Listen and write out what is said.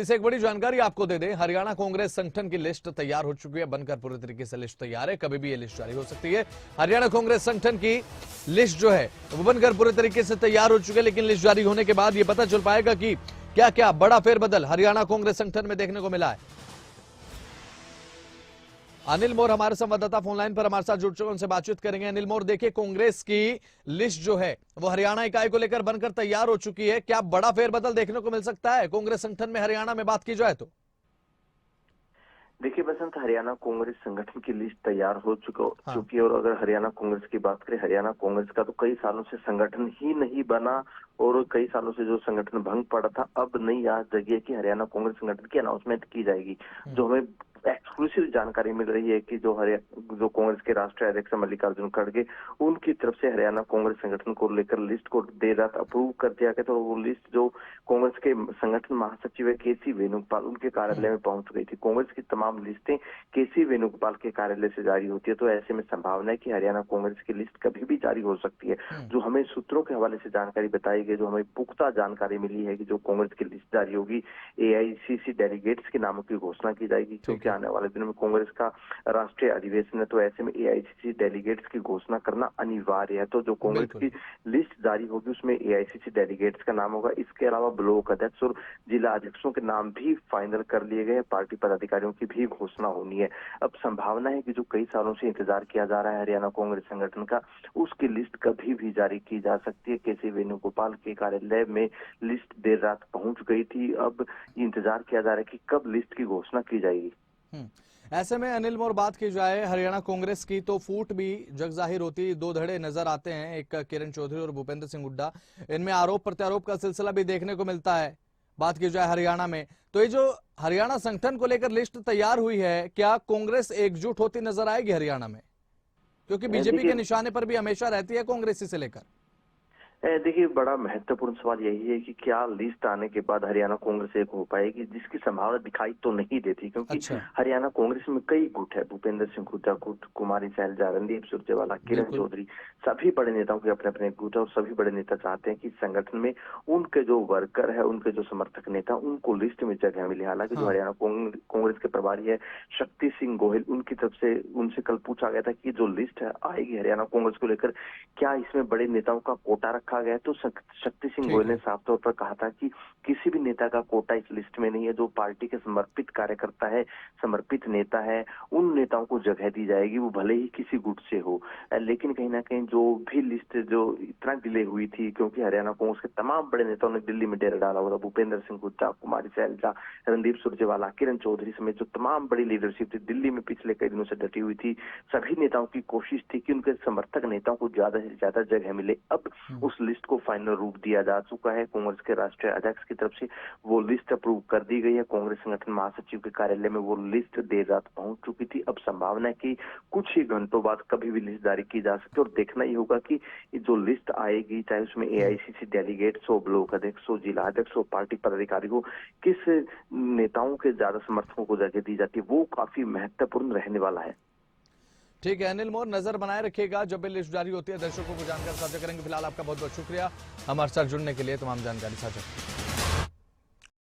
Police एक बड़ी जानकारी आपको दे दे, हरियाणा कांग्रेस संगठन की लिस्ट तैयार हो चुकी है, बनकर पूरे तरीके से लिस्ट तैयार है, कभी भी ये लिस्ट जारी हो सकती है। हरियाणा कांग्रेस संगठन की लिस्ट जो है वो बनकर पूरे तरीके से तैयार हो चुकी है, लेकिन लिस्ट जारी होने के बाद ये पता चल पाएगा कि क्या क्या बड़ा फेरबदल हरियाणा कांग्रेस संगठन में देखने को मिला है। अनिल मोर हमारे संवाददाता फोन लाइन पर हमारे साथ जुड़ चुके हैं, उनसे बातचीत करेंगे। अनिल मोर, देखिए कांग्रेस की लिस्ट जो है वो हरियाणा इकाई को लेकर बनकर तैयार हो चुकी है, क्या बड़ा फेरबदल देखने को मिल सकता है कांग्रेस संगठन में हरियाणा में बात की जाए तो? देखिए बसंत, हरियाणा कांग्रेस संगठन की लिस्ट तैयार हो हाँ। चुकी है। और अगर हरियाणा कांग्रेस की बात करें, हरियाणा कांग्रेस का तो कई सालों से संगठन ही नहीं बना और कई सालों से जो संगठन भंग पड़ा था, अब नई आज जगी है कि हरियाणा कांग्रेस संगठन की अनाउंसमेंट की जाएगी। जो हमें एक्सक्लूसिव जानकारी मिल रही है कि जो कांग्रेस के राष्ट्रीय अध्यक्ष मल्लिकार्जुन खड़गे, उनकी तरफ से हरियाणा कांग्रेस संगठन को लेकर लिस्ट को देर रात अप्रूव कर दिया गया। तो वो लिस्ट जो कांग्रेस के संगठन महासचिव है केसी वेणुगोपाल, उनके कार्यालय में पहुंच गई थी। कांग्रेस की तमाम लिस्टें केसी वेणुगोपाल के कार्यालय से जारी होती है, तो ऐसे में संभावना है कि हरियाणा कांग्रेस की लिस्ट कभी भी जारी हो सकती है। जो हमें सूत्रों के हवाले से जानकारी बताई गई, जो हमें पुख्ता जानकारी मिली है कि जो कांग्रेस की लिस्ट जारी होगी, एआईसीसी डेलीगेट्स के नामों की घोषणा की जाएगी, क्योंकि आने वाले दिनों में कांग्रेस का राष्ट्रीय अधिवेशन है। तो ऐसे में एआईसीसी डेलीगेट्स की घोषणा करना अनिवार्य है। तो जो कांग्रेस की लिस्ट जारी होगी उसमें एआईसीसी डेलीगेट्स का नाम होगा। इसके अलावा ब्लॉक अध्यक्ष और जिला अध्यक्षों के नाम भी फाइनल कर लिए गए। पार्टी पदाधिकारियों की भी घोषणा होनी है। अब संभावना है कि जो कई सालों से इंतजार किया जा रहा है हरियाणा कांग्रेस संगठन का, उसकी लिस्ट कभी भी जारी की जा सकती है। केसी वेणुगोपाल के कार्यालय में लिस्ट देर रात पहुंच गई थी। अब इंतजार किया जा रहा है कि कब लिस्ट की घोषणा की जाएगी। ऐसे में अनिल मोर बात की जाए हरियाणा कांग्रेस की, तो फूट भी जग जाहिर होती, दो धड़े नजर आते हैं, एक किरण चौधरी और भूपेंद्र सिंह हुड्डा। इनमें आरोप प्रत्यारोप का सिलसिला भी देखने को मिलता है। बात की जाए हरियाणा में, तो ये जो हरियाणा संगठन को लेकर लिस्ट तैयार हुई है, क्या कांग्रेस एकजुट होती नजर आएगी हरियाणा में? क्योंकि बीजेपी के निशाने पर भी हमेशा रहती है कांग्रेस इसे लेकर। देखिए, बड़ा महत्वपूर्ण सवाल यही है कि क्या लिस्ट आने के बाद हरियाणा कांग्रेस एक हो पाएगी, जिसकी संभावना दिखाई तो नहीं देती, क्योंकि हरियाणा कांग्रेस में कई गुट है। भूपेंद्र सिंह हुड्डा गुट, कुमारी सैलजा, रणदीप सुरजेवाला, किरण चौधरी, सभी बड़े नेताओं के अपने अपने गुट है। और सभी बड़े नेता चाहते हैं कि संगठन में उनके जो वर्कर है, उनके जो समर्थक नेता, उनको लिस्ट में जगह मिले। हालांकि जो हरियाणा कांग्रेस के प्रभारी है शक्ति सिंह गोहिल, उनकी तरफ से उनसे कल पूछा गया था कि जो लिस्ट है आएगी हरियाणा कांग्रेस को लेकर, क्या इसमें बड़े नेताओं का कोटा रखा गया है? तो शक्ति सिंह गोयल ने साफ तौर पर कहा था कि किसी भी नेता का कोटा इस लिस्ट में नहीं है। जो पार्टी के समर्पित कार्यकर्ता है, समर्पित नेता है, उन नेताओं को जगह दी जाएगी, वो भले ही किसी गुट से हो। लेकिन कहीं ना कहीं जो भी लिस्ट जो इतना डिले हुई थी, क्योंकि हरियाणा कांग्रेस के तमाम बड़े नेताओं ने दिल्ली में डेरा डाला हुआ था। भूपेंद्र सिंह हुड्डा, कुमारी सैलजा, रणदीप सुरजेवाला, किरण चौधरी समेत जो तमाम बड़ी लीडरशिप थी दिल्ली में पिछले कई दिनों से डटी हुई थी। सभी नेताओं की कोशिश थी कि उनके समर्थक नेताओं को ज्यादा से ज्यादा जगह मिले। अब उस लिस्ट को फाइनल रूप दिया जा चुका है। कांग्रेस के राष्ट्रीय अध्यक्ष की तरफ से वो लिस्ट अप्रूव कर दी गई है। कांग्रेस संगठन महासचिव के कार्यालय में वो लिस्ट देर रात पहुंच चुकी थी। अब संभावना है कि कुछ ही घंटों बाद कभी भी लिस्ट जारी की जा सकती है। और देखना ही होगा कि जो लिस्ट आएगी, चाहे उसमें एआईसीसी डेलीगेट्स हो, ब्लॉक अध्यक्ष हो, जिला अध्यक्ष हो, पार्टी पदाधिकारी हो, किस नेताओं के ज्यादा समर्थकों को जगह दी जाती है, वो काफी महत्वपूर्ण रहने वाला है। ठीक है अनिल मोर, नजर बनाए रखिएगा, जब भी लिस्ट जारी होती है दर्शकों को जानकारी साझा करेंगे। फिलहाल आपका बहुत बहुत शुक्रिया हमारे साथ जुड़ने के लिए, तमाम जानकारी साझा।